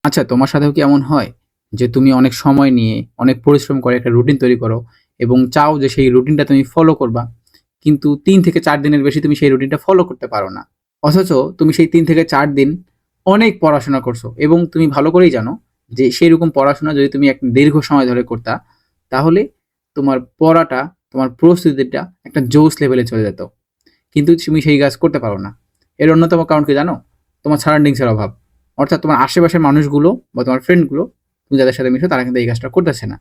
আচ্ছা, তোমার সাথেও কি এমন হয় যে তুমি অনেক সময় নিয়ে অনেক পরিশ্রম করে একটা রুটিন তৈরি করো এবং চাও যে সেই রুটিনটা তুমি ফলো করবা, কিন্তু ৩ থেকে ৪ দিনের বেশি তুমি সেই রুটিনটা ফলো করতে পারো না। অথচ তুমি সেই ৩ থেকে ৪ দিন অনেক পড়াশোনা করছো এবং তুমি ভালো করেই জানো যে সেই রকম পড়াশোনা যদি তুমি এক দীর্ঘ সময় ধরে করতা, তাহলে তোমার পড়াটা, তোমার প্রস্তুতিটা একটা জোস লেভেলে চলে যেত। কিন্তু তুমি সেই কাজ করতে পারো না। এর অন্যতম কারণ কি জানো? তোমার সারাউন্ডিংস এর অভাব। অর্থাৎ তোমার আশেপাশের মানুষগুলো বা তোমার ফ্রেন্ডগুলো, তুমি যাদের সাথে মিশো তারা কিন্তু এই কাজটা করতেছে না।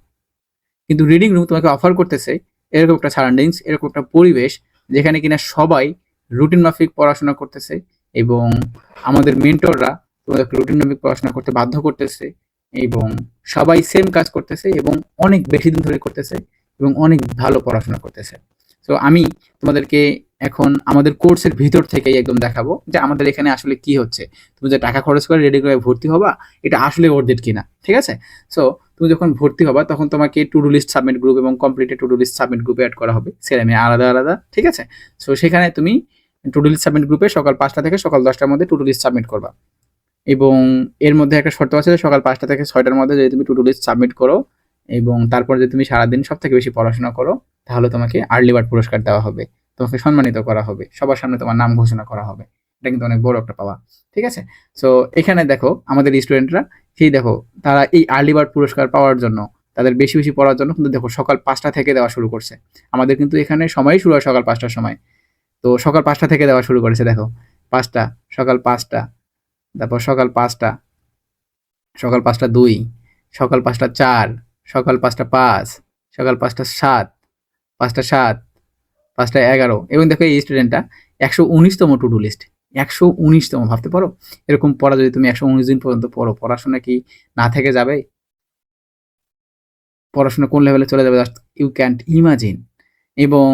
কিন্তু রিডিং রুম তোমাকে অফার করতেছে এরকম একটা সারাউন্ডিংস, এরকম একটা পরিবেশ যেখানে কিনা সবাই রুটিন মাফিক পড়াশোনা করতেছে এবং আমাদের মেন্টররা তোমাদেরকে রুটিন মাফিক পড়াশোনা করতে বাধ্য করতেছে এবং সবাই সেম কাজ করতেছে এবং অনেক বেশি দিন ধরে করতেছে এবং অনেক ভালো পড়াশোনা করতেছে। তো আমি তোমাদেরকে এখন আমাদের কোর্সের ভিতর থেকেই একদম দেখাবো যে আমাদের এখানে আসলে কি হচ্ছে। তুমি যে টাকা খরচ করে রেডি করে ভর্তি হবা, এটা আসলে ওর্থ কিনা, ঠিক আছে? সো তুমি যখন ভর্তি হবা তখন তোমাকে to do list submit group এবং completed to do list submit গ্রুপে অ্যাড করা হবে, ছেলে মেয়ে আলাদা আলাদা, ঠিক আছে? সো সেখানে তুমি টু ডু লিস্ট সাবমিট গ্রুপে সকাল ৫টা থেকে সকাল ১০টার মধ্যে টু ডু লিস্ট সাবমিট করবা এবং এর মধ্যে একটা শর্ত আছে যে সকাল ৫টা থেকে ৬টার মধ্যে যদি তুমি টু ডু লিস্ট সাবমিট করো এবং তারপর যদি তুমি সারাদিন সব থেকে বেশি পড়াশোনা করো, তাহলে তোমাকে আর্লি বার্ড পুরস্কার দেওয়া হবে, তোমাকে সম্মানিত করা হবে, সবার সামনে তোমার নাম ঘোষণা করা হবে। এটা কিন্তু অনেক বড় একটা পাওয়া, ঠিক আছে? সো এখানে দেখো আমাদের স্টুডেন্টরা, সেই দেখো তারা এই আর্লি বার্ড পুরস্কার পাওয়ার জন্য, তাদের বেশি বেশি পড়ার জন্য কিন্তু দেখো সকাল ৫টা থেকে দেওয়া শুরু করছে। আমাদের কিন্তু এখানে সময়ই শুরু হয় সকাল ৫টার সময়। তো সকাল ৫টা থেকে দেওয়া শুরু করেছে দেখো। ৫টা, সকাল ৫টা, তারপর সকাল ৫টা, সকাল ৫টা ২, সকাল ৫টা ৪, সকাল ৫টা ৫, সকাল ৫টা ৭, ৫টা ৭, ৫টা ১১ এবং দেখো এই স্টুডেন্টটা ১১৯তম টু ডু লিস্ট। ১১৯তম, ভাবতে পারো? এরকম পড়া যদি তুমি ১১৯ দিন পর্যন্ত পড়ো, পড়াশোনা কি না থেকে যাবে? পড়াশোনা কোন লেভেলে চলে যাবে জাস্ট ইউ ক্যান্ট ইমাজিন। এবং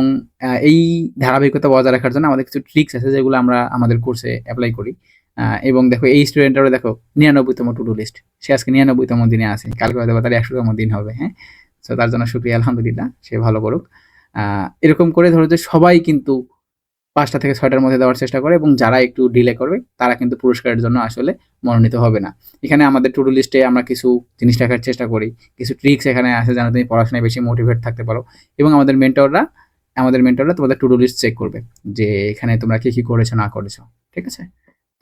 এই ধারাবাহিকতা বজায় রাখার জন্য আমাদের কিছু ট্রিক্স আছে যেগুলো আমরা আমাদের কোর্সে এপ্লাই করি। এবং দেখো এই স্টুডেন্টটারও দেখো ৯৯তম টু ডু লিস্ট। সে আজকে ৯৯তম দিনে আছে। কালকে হয়তো তার ১০০তম দিন হবে, হ্যাঁ? সো তার জন্য শুকরিয়া, আলহামদুলিল্লাহ। সে ভালো করুক। এরকম করে ধরো যে সবাই কিন্তু ৫টা থেকে ৬টার মধ্যে দেওয়ার চেষ্টা করে এবং যারা একটু ডিলে করবে তারা কিন্তু পুরস্কারের জন্য আসলে মনোনীত হবে না। এখানে আমাদের টু ডু লিস্টে আমরা কিছু জিনিস রাখার চেষ্টা করি। কিছু ট্রিক্স এখানে আছে যেন তুমি পড়াশোনায় বেশি মোটিভেট থাকতে পারো এবং আমাদের মেন্টররা তোমাদের টু ডু লিস্ট চেক করবে যে এখানে তোমরা কি করেছো না করেছো, ঠিক আছে?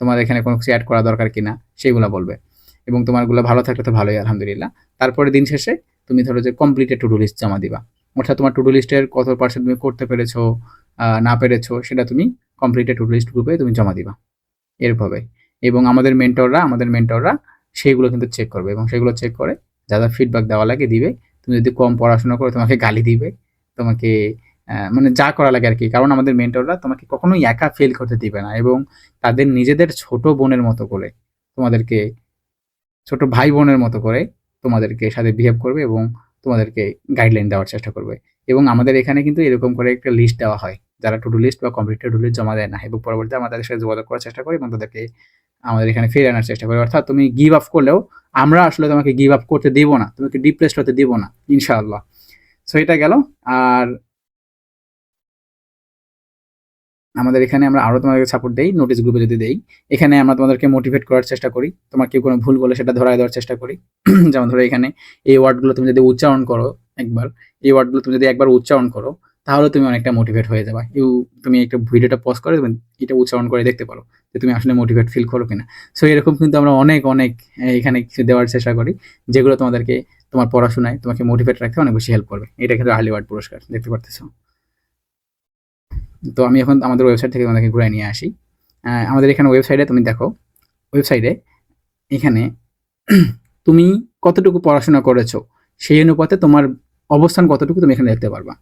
তোমার এখানে কোনো কিছু অ্যাড করা দরকার কিনা সেগুলো বলবে এবং তোমারগুলো ভালো থাকলে তো ভালোই, আলহামদুলিল্লাহ। তারপরে দিন শেষে তুমি ধরো যে কমপ্লিটেড টু ডু লিস্ট জমা দিবা। অর্থাৎ তোমার টু ডু লিস্টের কত পার্সেন্ট তুমি করতে পেরেছো না পেরেছো সেটা তুমি কমপ্লিটেড টু ডু লিস্ট গ্রুপে তুমি জমা দিবা এরভাবে। এবং আমাদের মেন্টররা সেইগুলো কিন্তু চেক করবে এবং সেগুলো চেক করে যা যা ফিডব্যাক দেওয়া লাগে দিবে। তুমি যদি কম পড়াশোনা করো তোমাকে গালি দিবে, তোমাকে মানে যা করা লাগে আর কি। কারণ আমাদের মেন্টররা তোমাকে কখনোই একা ফেল করতে দিবে না এবং তাদের নিজেদের ছোট বোনের মতো করে তোমাদেরকে, ছোট ভাই বোনের মতো করে তোমাদেরকে সাথে বিহেভ করবে এবং তোমাদেরকে গাইডলাইন দেওয়ার চেষ্টা করবে। এবং আমাদের এখানে কিন্তু এরকম করে একটা লিস্ট দেওয়া হয় যারা টু ডু লিস্ট বা কমপ্লিট টু ডু লিস্ট জমা দেয় না এবং পরবর্তীতে আমরা তাদের সাথে যোগাযোগ করার চেষ্টা করি এবং তাদেরকে আমাদের এখানে ফিরে আনার চেষ্টা করি। অর্থাৎ তুমি গিভ আপ করলেও আমরা আসলে তোমাকে গিভ আপ করতে দিব না, তোমাকে ডিপ্রেসড হতে দিব না, ইনশাআল্লাহ। সো এটা গেল। আর আমাদের এখানে আমরা আরো তোমাদেরকে সাপোর্ট দেই, নোটিশ গ্রুপে যদি দেই। এখানে আমরা তোমাদেরকে মোটিভেট করার চেষ্টা করি, তোমার কেউ কোনো ভুল করলে সেটা ধরায় দেওয়ার চেষ্টা করি। যেমন ধরো এখানে এই ওয়ার্ডগুলো তুমি যদি উচ্চারণ করো একবার, এই ওয়ার্ডগুলো তুমি যদি একবার উচ্চারণ করো, তাহলে তুমি অনেকটা মোটিভেট হয়ে যাবে। তুমি একটা ভিডিওটা পজ করে তুমি এটা উচ্চারণ করে দেখতে পারো যে তুমি আসলে মোটিভেট ফিল করো কিনা। সো এরকম কিন্তু আমরা অনেক অনেক এখানে কিছু দেওয়ার চেষ্টা করি যেগুলো তোমাদেরকে তোমার পড়াশোনায় তোমাকে মোটিভেট রাখতে অনেক বেশি হেল্প করবে। এটা কিন্তু আর্লি ওয়ার্ড পুরস্কার, দেখতে পারতেছো। তো আমি এখন আমাদের ওয়েবসাইট থেকে তোমাদেরকে ঘুরে নিয়ে আসি। আমাদের এখানে ওয়েবসাইটে তুমি দেখো, ওয়েবসাইটে এখানে তুমি কতটুকু পড়াশোনা করেছো সেই অনুপাতে তোমার অবস্থান কতটুকু তুমি এখানে দেখতে পারবা,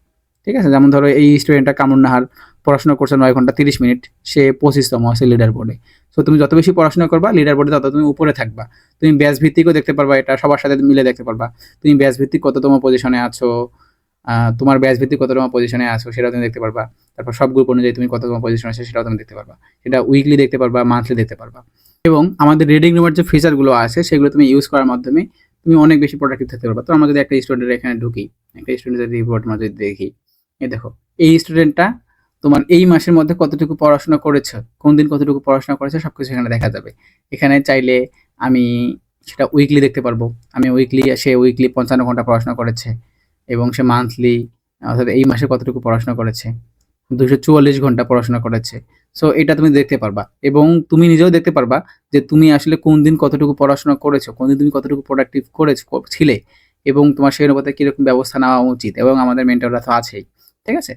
ঠিক আছে? যেমন ধরো এই স্টুডেন্টটা কামরুন নাহার পড়াশোনা করছে ৯ ঘন্টা ৩০ মিনিট, সে ২৫তম আছে লিডার বোর্ডে। সো তুমি যত বেশি পড়াশোনা করবা লিডার বোর্ডে তত তুমি উপরে থাকবা। তুমি ব্যাচ ভিত্তিকও দেখতে পারবা, এটা সবার সাথে মিলে দেখতে পারবা। তুমি ব্যাচ ভিত্তিক কততম পজিশনে আছো, তোমার ব্যাচ ভিত্তিক কততম পজিশনে আছো সেটাও তুমি দেখতে পারবা। তারপর সব গ্রুপ অনুযায়ী তুমি কততম পজিশনে আছো সেটাও তুমি দেখতে পারবা। সেটা উইকলি দেখতে পারবা, মান্থলি দেখতে পারবা। এবং আমাদের রিডিং রুমের যে ফিচারগুলো আছে সেগুলো তুমি ইউজ করার মাধ্যমে তুমি অনেক বেশি প্রোডাক্টিভ থাকতে পারবা। তো আমরা যদি একটা স্টুডেন্টের এখানে ঢুকি, একটা স্টুডেন্টের রিপোর্ট আমরা যদি দেখি, এই দেখো এই স্টুডেন্টটা তোমার এই মাসের মধ্যে কতটুকু পড়াশোনা করেছে, কোন দিন কতটুকু পড়াশোনা করেছে সবকিছু এখানে দেখা যাবে। এখানে চাইলে আমি সেটা উইকলি দেখতে পারবো। সে উইকলি 55 ঘন্টা পড়াশোনা করেছে এবং সে মান্থলি অর্থাৎ এই মাসে কতটুকু পড়াশোনা করেছে, 244 ঘন্টা পড়াশোনা করেছে। সো এটা তুমি দেখতে পারবা এবং তুমি নিজেও দেখতে পারবা যে তুমি আসলে কোন দিন কতটুকু পড়াশোনা করেছো, কোন দিন তুমি কতটুকু প্রোডাক্টিভ ছিলে এবং তোমার সেই অনুপাতে কীরকম ব্যবস্থা নেওয়া উচিত, এবং আমাদের মেন্টররা তো আছেই, ঠিক আছে?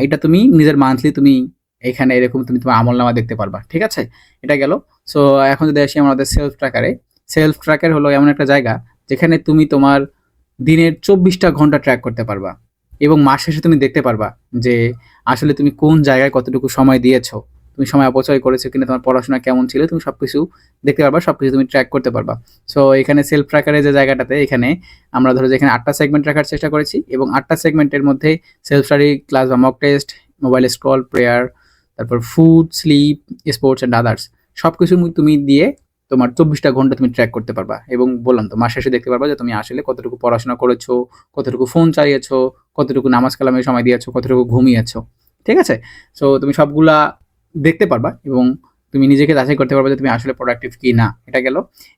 এটা তুমি নিজের মান্থলি তুমি এখানে এরকম তুমি তোমার আমলনামা দেখতে পারবা, ঠিক আছে? এটা গেল। সো এখন যদি আসি আমাদের সেলফ ট্র্যাকারে, সেলফ ট্র্যাকার হলো এমন একটা জায়গা যেখানে তুমি তোমার দিনের 24টা ঘন্টা ট্র্যাক করতে পারবা এবং মাস শেষে তুমি দেখতে পারবা যে আসলে তুমি কোন জায়গায় কতটুকু সময় দিয়েছো, তুমি সময় অপচয় করেছো কিনা, তোমার পড়াশোনা কেমন ছিল, তুমি সবকিছু দেখতে পারবা, সবকিছু তুমি ট্র্যাক করতে পারবা। সো এখানে সেলফ ট্র্যাকারের যে জায়গাটাতে এখানে আমরা ধরো যে এখানে 8টা সেগমেন্ট রাখার চেষ্টা করেছি এবং 8টা সেগমেন্টের মধ্যে সেলফ স্টাডি, ক্লাস বা mock test, mobile scroll, prayer, তারপর food, sleep, sports and others সবকিছু তুমি দিয়ে তোমার 24টা ঘন্টা তুমি ট্র্যাক করতে পারবা এবং বললাম তো মাস শেষে দেখতে পারবা যে তুমি আসলে কতটুকু পড়াশোনা করেছো, কতটুকু ফোন চালিয়েছো, কতটুকু নামাজ কালামে সময় দিয়েছো, কতটুকু ঘুমিয়েছো, ঠিক আছে? সো তুমি সবগুলা দেখতে পারবা এবং তুমি নিজেকে যাচাই করতে পারবা যে তুমি আসলে প্রোডাক্টিভ কি না। এটা গেল।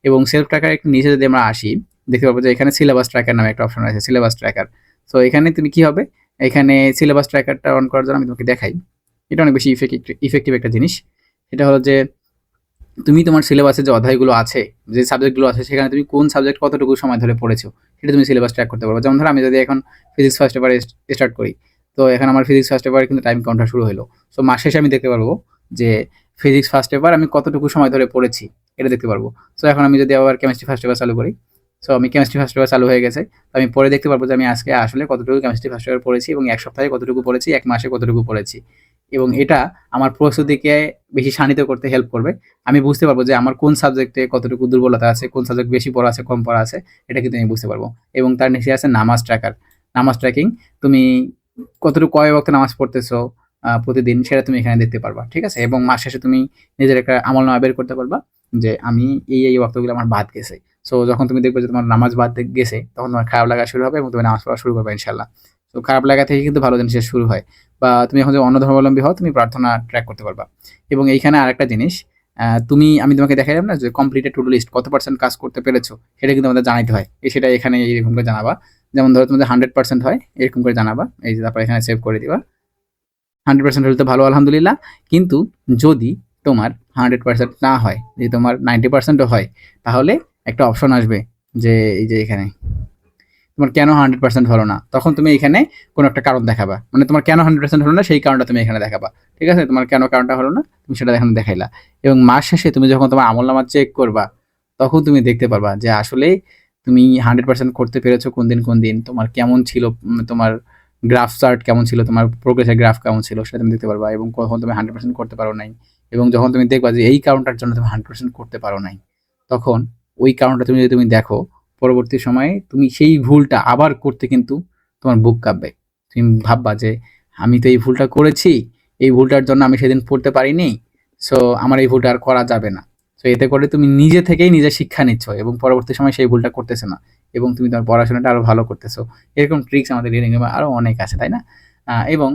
এবং সেলফ ট্র্যাকার একটু নিচে যদি আমরা আসি, দেখতে পারবো যে এখানে সিলেবাস ট্র্যাকার নামে একটা অপশন আছে, সিলেবাস ট্র্যাকার। সো এখানে তুমি কি হবে, এখানে সিলেবাস ট্র্যাকারটা অন করার জন্য আমি তোমাকে দেখাই। এটা অনেক বেশি ইফেক্টিভ একটা জিনিস। সেটা হলো যে তুমি তোমার সিলেবাসে যে অধ্যায়গুলো আছে, যে সাবজেক্টগুলো আছে, সেখানে তুমি কোন সাবজেক্ট কতটুকু সময় ধরে পড়েছো সেটা তুমি সিলেবাস ট্র্যাক করতে পারবো। যেমন ধরো আমি যদি এখন ফিজিক্স ফার্স্ট পেপারে স্টার্ট করি, তো এখন আমার ফিজিক্স ফার্স্ট পেপারে কিন্তু টাইম কাউন্টার শুরু হলো। সো মাস শেষে আমি দেখতে পারবো যে ফিজিক্স ফার্স্ট পেপার আমি কতটুকু সময় ধরে পড়েছি, এটা দেখতে পারবো। সো এখন আমি যদি আবার কেমিস্ট্রি ফার্স্ট পেপার চালু করি, সো আমি কেমিস্ট্রি ফার্স্ট পেপার চালু হয়ে গেছে, তো আমি পরে দেখতে পারবো যে আমি আজকে আসলে কতটুকু কেমিস্ট্রি ফার্স্ট পেপার পড়েছি এবং এক সপ্তাহে কতটুকু পড়েছি, এক মাসে কতটুকু পড়েছি। এবং এটা আমার প্রস্তুতিকে বেশি শানিত করতে হেল্প করবে। আমি বুঝতে পারবো যে আমার কোন সাবজেক্টে কতটুকু দুর্বলতা আছে, কোন সাবজেক্ট বেশি পড়া আছে, কম পড়া আছে, এটা কিন্তু আমি বুঝতে পারবো। এবং তার নিচে আছে নামাজ ট্র্যাকার, নামাজ ট্র্যাকিং। তুমি কতটুকু কয় ওয়াক্ত নামাজ পড়তেছো প্রতিদিন, সেটা তুমি এখানে দেখতে পারবা, ঠিক আছে? এবং মাস শেষে তুমি নিজের একটা আমলনামা বের করতে পারবা যে আমি এই ওয়াক্তগুলো আমার বাদ গেছে। সো যখন তুমি দেখবে যে তোমার নামাজ বাদ গেছে, তখন তোমার খারাপ লাগা শুরু হবে এবং তুমি নামাজ পড়া শুরু করবে ইনশাল্লাহ। তো খারাপ লাগা থেকে কিন্তু ভালো জিনিসের শুরু হয়। বা তুমি এখন যদি অন্য ধর্মাবলম্বী হও, তুমি প্রার্থনা ট্র্যাক করতে পারবা। এবং এইখানে আরেকটা জিনিস, আমি তোমাকে দেখাইলাম না যে কমপ্লিটেড টু ডু লিস্ট কত পার্সেন্ট কাজ করতে পেরেছো, সেটা কিন্তু আমাদের জানাইতে হয়। সেটা এখানে এরকম করে জানাবা। যেমন ধরো তোমাদের 100% হয়, এরকম করে জানাবা। এই যে তারপর এখানে সেভ করে দিবা। 100% হলে তো ভালো, আলহামদুলিল্লাহ। কিন্তু যদি তোমার 100% না হয়, যদি তোমার 90%ও হয়, তাহলে একটা অপশন আসবে যে এই যে এখানে তোমার কেন 100% হলো না, তখন তুমি এখানে কোনো একটা কারণ দেখাবা। মানে তোমার কেন 100% হলো না সেই কারণটা তুমি এখানে দেখাবা, ঠিক আছে? তোমার কেন কারণটা হলো না তুমি সেটা এখানে দেখাইলা। এবং মাস শেষে তুমি যখন তোমার আমলনামা চেক করবা, তখন তুমি দেখতে পারবা যে আসলে তুমি 100% করতে পেরেছো কোন দিন, তোমার কেমন ছিল, তোমার গ্রাফ চার্ট কেমন ছিল, তোমার প্রোগ্রেসের গ্রাফ কেমন ছিল, সেটা তুমি দেখতে পারবা। এবং কখন তুমি 100% করতে পারো নাই, এবং যখন তুমি দেখবা যে এই কারণটার জন্য তুমি 100% করতে পারো নাই, তখন ওই কারণটা যদি তুমি দেখো, পরবর্তী সময়ে তুমি সেই ভুলটা আবার করতে কিন্তু তোমার বুক কাঁপবে। তুমি ভাববা যে আমি তো এই ভুলটা করেছি, এই ভুলটার জন্য আমি সেদিন পড়তে পারিনি, সো আমার এই ভুলটা আর করা যাবে না। সো এতে করে তুমি নিজে থেকেই নিজে শিক্ষা নিচ্ছ এবং পরবর্তী সময় সেই ভুলটা করতেছো না এবং তুমি তোমার পড়াশোনাটা আরও ভালো করতেছো। এরকম ট্রিক্স আমাদের রিডিং রুমে আরও অনেক আছে, তাই না? এবং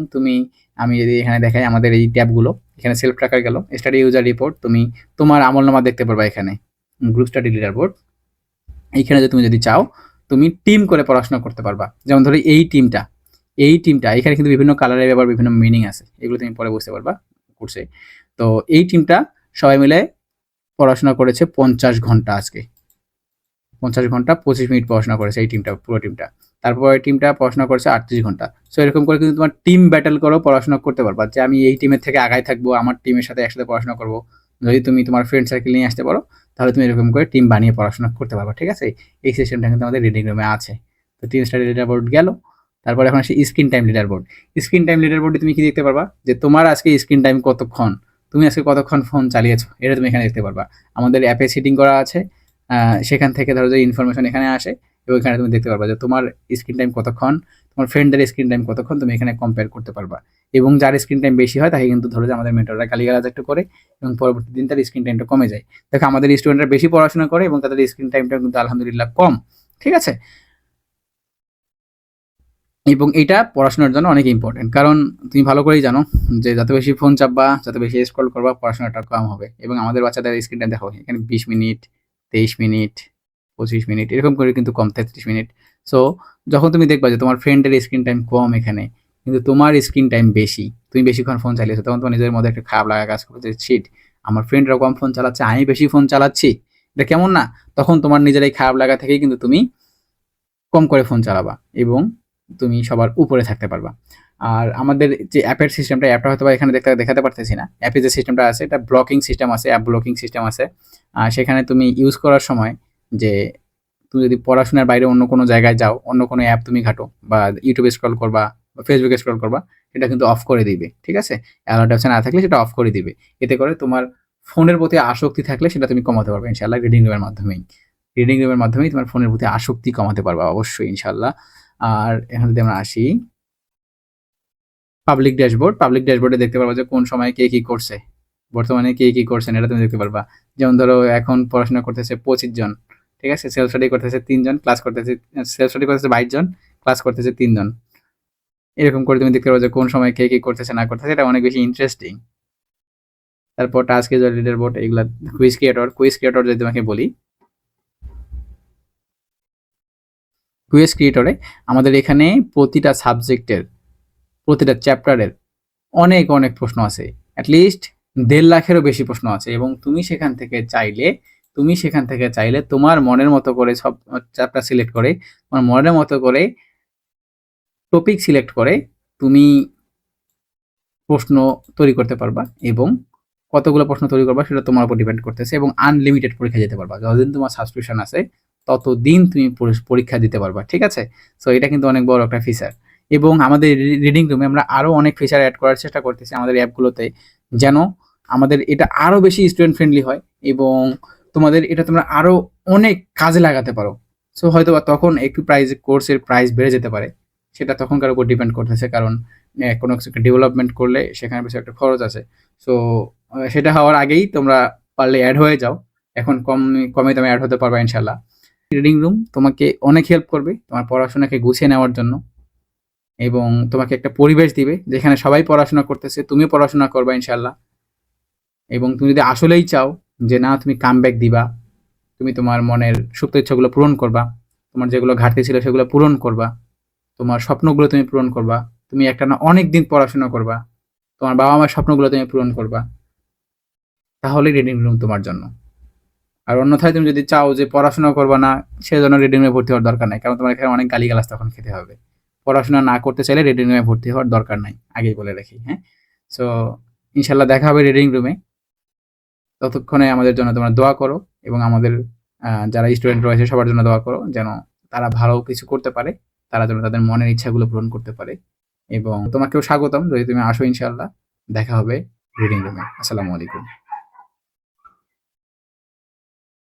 আমি যদি এখানে দেখাই আমাদের এই ট্যাবগুলো, এখানে সেলফ ট্র্যাকার গেল, স্টাডি ইউজার রিপোর্ট, তুমি তোমার আমলনামা দেখতে পারবা এখানে, গ্রুপ স্টাডি লিডার বোর্ড। এইখানে তুমি যদি চাও, তুমি টিম করে পড়াশোনা করতে পারবা। যেমন ধরো এই টিমটা এখানে কিন্তু বিভিন্ন কালারের ব্যাপার, বিভিন্ন মিনিং আছে, এগুলো তুমি পরে বুঝতে পারবা কোর্সে। তো এই টিমটা সবাই মিলে পড়াশোনা করেছে 50 ঘন্টা আজকে, 50 ঘন্টা 25 মিনিট পড়াশোনা করেছে এই টিমটা, পুরো টিমটা। তারপর এই টিমটা পড়াশোনা করেছে 38 ঘন্টা। সো এরকম করে কিন্তু তোমার টিম ব্যাটেল করেও পড়াশোনা করতে পারবা যে আমি এই টিমের থেকে আগায় থাকবো, আমার টিমের সাথে একসাথে পড়াশোনা করবো। যদি তুমি তোমার ফ্রেন্ড সার্কেল নিয়ে আসতে পারো, তাহলে তুমি এরকম করে টিম বানিয়ে পড়াশোনা করতে পারবা, ঠিক আছে? এই সিস্টেমটা কিন্তু আমাদের রিডিং রুমে আছে। তো টিম স্টাডি লিডার বোর্ড গেল। তারপর এখন আসি screen time leader board. Screen time leader বোর্ডে তুমি কি দেখতে পারবা যে তোমার আজকে স্ক্রিন টাইম কতক্ষণ, তুমি আজকে কতক্ষণ ফোন চালিয়েছো, এটা তুমি এখানে দেখতে পারবা। আমাদের অ্যাপে সেটিং করা আছে, সেখান থেকে ধরো যে ইনফরমেশন এখানে আসে এবং এখানে তুমি দেখতে পারবা যে তোমার স্ক্রিন টাইম কতক্ষণ, তোমার ফ্রেন্ডদের স্ক্রিন টাইম কতক্ষণ, তুমি এখানে কম্পেয়ার করতে পারবা। এবং যার স্ক্রিন টাইম বেশি হয় তাকে কিন্তু ধরো যে আমাদের মেন্টররা গালিগালাজ একটু করে এবং পরবর্তী দিন তার স্ক্রিন টাইমটা কমে যায়। দেখো আমাদের স্টুডেন্টরা বেশি পড়াশোনা করে এবং তাদের স্ক্রিন টাইমটা কিন্তু আলহামদুলিল্লাহ কম, ঠিক আছে? এবং এটা পড়াশোনার জন্য অনেক ইম্পর্টেন্ট, কারণ তুমি ভালো করেই জানো যে যত বেশি ফোন চাপবা, যত বেশি স্ক্রল করবা, পড়াশোনাটা কম হবে। এবং আমাদের বাচ্চাদের স্ক্রিন টাইম দেখো, এখানে 20 মিনিট, 23 মিনিট, 25 মিনিট এরকম করে কিন্তু কম 33 মিনিট। সো যখন তুমি দেখবা যে তোমার ফ্রেন্ডের স্ক্রিন টাইম কম এখানে, কিন্তু তোমার স্ক্রিন টাইম বেশি, তুমি বেশিক্ষণ ফোন চালিয়েছো, তখন তোমার নিজের মধ্যে একটা খারাপ লাগা কাজ করবে যে শিট, আমার ফ্রেন্ডরা কম ফোন চালাচ্ছে, আমি বেশি ফোন চালাচ্ছি, এটা কেমন না? তখন তোমার নিজের এই খারাপ লাগা থেকেই কিন্তু তুমি কম করে ফোন চালাবা এবং তুমি সবার উপরে থাকতে পারবা। আর আমাদের যে অ্যাপের সিস্টেমটা, অ্যাপটা হয়তো এখানে দেখাতে পারতেছি না, অ্যাপে যে সিস্টেমটা আছে এটা ব্লকিং সিস্টেম আছে, অ্যাপ ব্লকিং সিস্টেম আছে। সেখানে তুমি ইউজ করার সময় যে তুমি যদি পড়াশোনার বাইরে অন্য কোনো জায়গায় যাও, অন্য কোনো অ্যাপ তুমি ঘাটো বা ইউটিউবে স্ক্রল করবা বা ফেসবুকে স্ক্রল করবা, এটা কিন্তু অফ করে দিবে, ঠিক আছে? অ্যালার্ট অপশন না থাকলে সেটা অফ করে দিবে। এতে করে তোমার ফোনের প্রতি আসক্তি থাকলে সেটা তুমি কমাতে পারবে ইনশাআল্লাহ রিডিং রুমের মাধ্যমেই। রিডিং রুমের মাধ্যমেই তোমার ফোনের প্রতি আসক্তি কমাতে পারবা অবশ্যই ইনশাআল্লাহ। আর এখন যদি আমরা আসি পাবলিক ড্যাশবোর্ডে দেখতে পারবা যে কোন সময় কে কি করছে, বর্তমানে কে কি করছেন এটা তুমি দেখতে পারবা। যেমন ধরো এখন পড়াশোনা করতেছে 25 জন, ঠিক আছে? সেলফ স্টাডি করতেছে 3 জন, সেলফ স্টাডি করতেছে 22 জন, ক্লাস করতেছে 3 জন। এরকম করে তুমি দেখতে পারবা যে কোন সময় কে কি করতেছে না করতেছে, এটা অনেক বেশি ইন্টারেস্টিং। তারপর টাস্ক ইউজার লিডার বোর্ড, এগুলা কুইজ ক্রিয়েটর যদি তোমাকে বলি, কুইজ ক্রিয়েটরে আমাদের এখানে প্রতিটা সাবজেক্টের, প্রতিটা চ্যাপ্টারের অনেক অনেক প্রশ্ন আছে, অ্যাটলিস্ট 1.5 লাখেরও বেশি প্রশ্ন আছে এবং তুমি সেখান থেকে চাইলে তোমার মনের মতো করে সব চ্যাপ্টার সিলেক্ট করে, তোমার মনের মতো করে টপিক সিলেক্ট করে তুমি প্রশ্ন তৈরি করতে পারবা এবং কতগুলো প্রশ্ন তৈরি করবা সেটা তোমার উপর ডিপেন্ড করতেছে এবং আনলিমিটেড পরীক্ষা দিতে পারবা। যতদিন তোমার সাবস্ক্রিপশন আছে ততদিন তুমি পরীক্ষা দিতে পারবা, ঠিক আছে? সো এটা কিন্তু অনেক বড় একটা ফিচার এবং আমাদের রিডিং রুমে আমরা আরও অনেক ফিচার অ্যাড করার চেষ্টা করতেছি আমাদের অ্যাপগুলোতে, যেন আমাদের এটা আরও বেশি স্টুডেন্ট ফ্রেন্ডলি হয় এবং তোমাদের এটা তোমরা আরও অনেক কাজে লাগাতে পারো। সো হয়তো বা তখন একটু কোর্সের প্রাইস বেড়ে যেতে পারে, সেটা তখনকার উপর ডিপেন্ড করতেছে, কারণ কোনো কিছু একটা ডেভেলপমেন্ট করলে সেখানে বেশি একটা খরচ আছে। সো সেটা হওয়ার আগেই তোমরা পারলে অ্যাড হয়ে যাও, এখন কমে দামে অ্যাড হতে পারবা ইনশাল্লাহ। রিডিং রুম তোমাকে অনেক হেল্প করবে তোমার পড়াশোনাকে গুছিয়ে নেওয়ার জন্য এবং তোমাকে একটা পরিবেশ দিবে যেখানে সবাই পড়াশোনা করতেছে, তুমিও পড়াশোনা করবা ইনশাল্লাহ। এবং তুমি যদি আসলেই চাও যে না তুমি কামব্যাক দিবা, তুমি তোমার মনের সুপ্ত ইচ্ছাগুলো পূরণ করবা, তোমার যেগুলো ঘাটতি ছিল সেগুলো পূরণ করবা, তোমার স্বপ্নগুলো তুমি পূরণ করবা, তুমি একটা না অনেক দিন পড়াশোনা করবা, তোমার বাবা মার স্বপ্নগুলো তুমি পূরণ করবা, তাহলে রিডিং রুম তোমার জন্য। আর অন্যথায় তুমি যদি চাও যে পড়াশোনা করবা না, সেজন্য রিডিং রুমে ভর্তি হওয়ার দরকার নাই, কারণ তোমার এখানে অনেক গালিগালাজ তখন খেতে হবে। পড়াশোনা না করতে চাইলে রিডিং রুমে ভর্তি হওয়ার দরকার নাই, আগেই বলে রাখি, হ্যাঁ? সো ইনশাল্লাহ দেখা হবে রিডিং রুমে। ততক্ষণে আমাদের জন্য তোমরা দোয়া করো এবং আমাদের যারা স্টুডেন্ট রয়েছে সবার জন্য দোয়া করো, যেন তারা ভালো কিছু করতে পারে, তারা যেন তাদের মনের ইচ্ছাগুলো পূরণ করতে পারে। এবং তোমাকেও স্বাগতম যদি তুমি আসো ইনশাল্লাহ। দেখা হবে রিডিং রুমে। আসসালামু আলাইকুম।